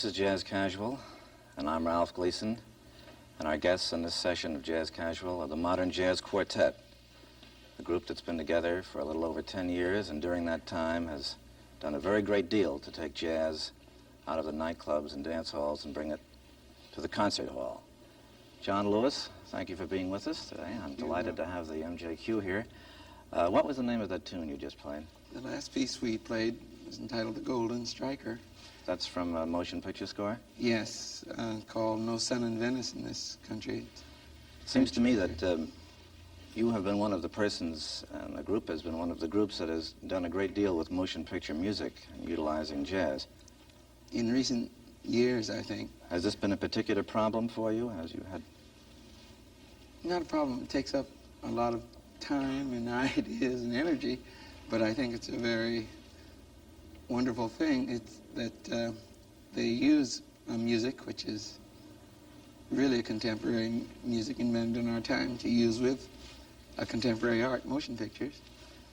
This is Jazz Casual, and I'm Ralph Gleason, and our guests in this session of Jazz Casual are the Modern Jazz Quartet, a group that's been together for a little over 10 years, and during that time has done a very great deal to take jazz out of the nightclubs and dance halls and bring it to the concert hall. John Lewis, thank you for being with us today. I'm delighted to have the MJQ here. What was the name of that tune you just played? The last piece we played was entitled The Golden Striker. That's from a motion picture score? Yes, called No Sun in Venice in this country. It seems to me that you have been one of the persons, and the group has been one of the groups that has done a great deal with motion picture music, utilizing jazz. In recent years, I think. Has this been a particular problem for you? Has you had... Not a problem. It takes up a lot of time and ideas and energy, but I think it's a very wonderful thing. It's that they use music, which is really a contemporary music invented in our time, to use with a contemporary art, motion pictures.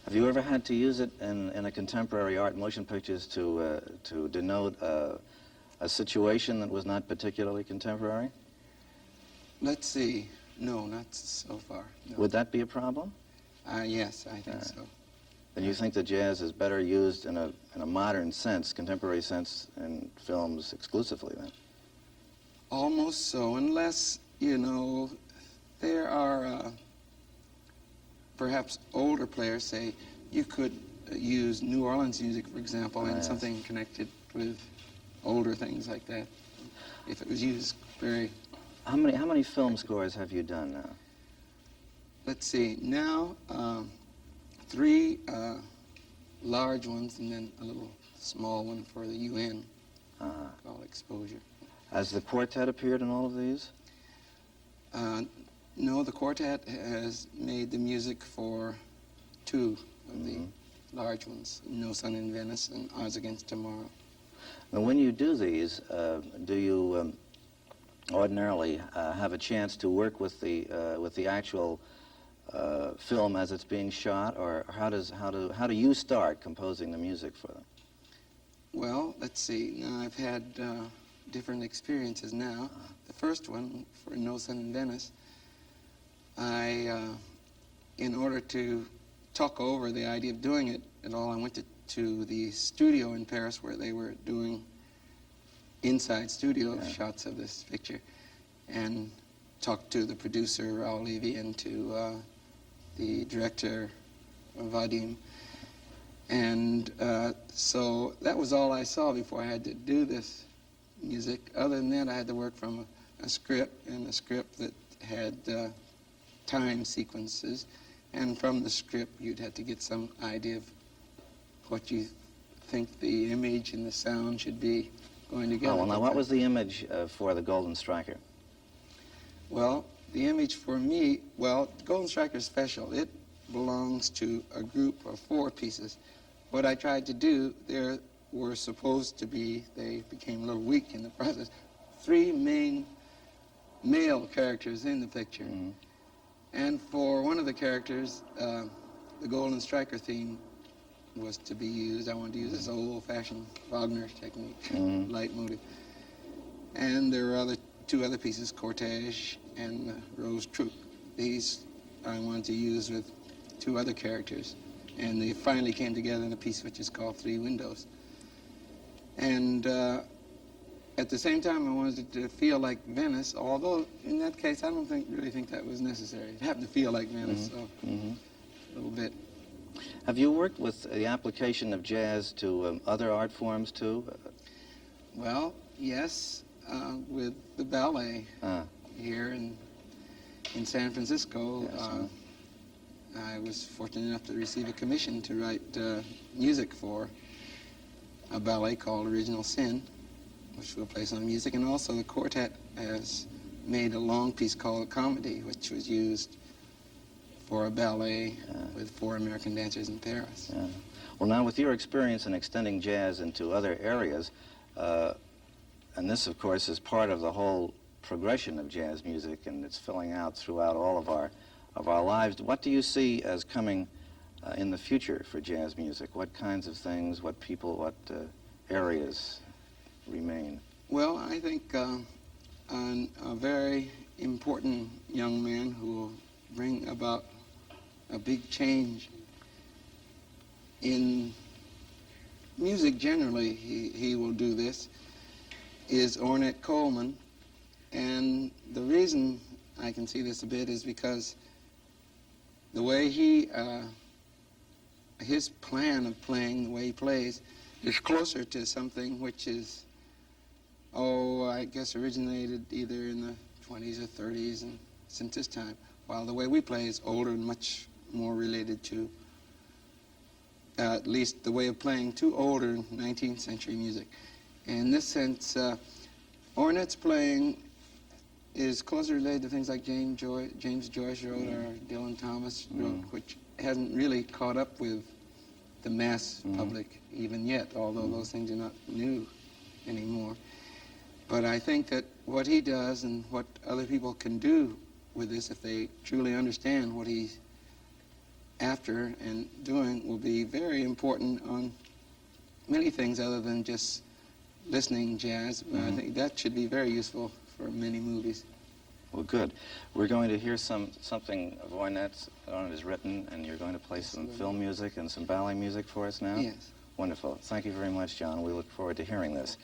Have you ever had to use it in a contemporary art, motion pictures, to denote a situation that was not particularly contemporary? Let's see. No, not so far. No. Would that be a problem? Yes, I think so. Then you think that jazz is better used in a modern sense, contemporary sense, in films exclusively, then? Almost so, unless, you know, there are perhaps older players say you could use New Orleans music, for example, and something connected with older things like that, if it was used very... How many film scores have you done now? Let's see, now 3 large ones and then a little small one for the UN called Exposure. Has the quartet appeared in all of these? No, the quartet has made the music for 2 of the large ones, No Sun in Venice and Ours Against Tomorrow. Now, when you do these, do you ordinarily have a chance to work with the actual film as it's being shot, or how do you start composing the music for them? Well, let's see. Now I've had different experiences now. The first one, for No Sun in Venice, in order to talk over the idea of doing it at all, I went to the studio in Paris where they were doing inside studio shots of this picture, and talked to the producer, Raoul Levy, and to the director, Vadim. And so that was all I saw before I had to do this music. Other than that, I had to work from a script, and a script that had time sequences. And from the script, you'd have to get some idea of what you think the image and the sound should be going together. Oh, well, now, what was the image for the Golden Striker? Well, the image for me, well, Golden Striker is special. It belongs to a group of 4 pieces. What I tried to do, there were supposed to be, they became a little weak in the process, 3 main male characters in the picture. And for one of the characters, the Golden Striker theme was to be used. I wanted to use this old-fashioned Wagner technique, leitmotif. And there were 2 other pieces, Cortege and Rose Troop. These I wanted to use with 2 other characters. And they finally came together in a piece which is called 3 Windows. And at the same time, I wanted it to feel like Venice, although in that case, I don't really think that was necessary. It happened to feel like Venice, so a little bit. Have you worked with the application of jazz to other art forms, too? Well, yes, with the ballet here in San Francisco. Yes, I was fortunate enough to receive a commission to write music for a ballet called Original Sin, which will play some music, and also the quartet has made a long piece called Comedy, which was used for a ballet with 4 American dancers in Paris. Well, now, with your experience in extending jazz into other areas, and this, of course, is part of the whole progression of jazz music, and it's filling out throughout all of our lives, what do you see as coming in the future for jazz music? What kinds of things, what people, what areas remain? Well, I think a very important young man who will bring about a big change in music generally, he will do this, is Ornette Coleman. And the reason I can see this a bit is because the way his plan of playing, the way he plays, is closer to something which is, I guess originated either in the 20s or 30s and since this time, while the way we play is older and much more related to at least the way of playing to older 19th century music. In this sense, Ornette's playing is closer related to things like James Joyce wrote or Dylan Thomas wrote, which hasn't really caught up with the mass public even yet, although those things are not new anymore. But I think that what he does and what other people can do with this, if they truly understand what he's after and doing, will be very important on many things other than just listening jazz. But I think that should be very useful for many movies. Well, good. We're going to hear something of Ornette's that Ornette has written, and you're going to play some film music and some ballet music for us now? Yes. Wonderful. Thank you very much, John. We look forward to hearing this.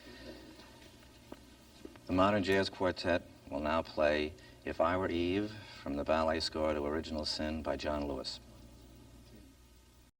The Modern Jazz Quartet will now play If I Were Eve from the ballet score to Original Sin by John Lewis.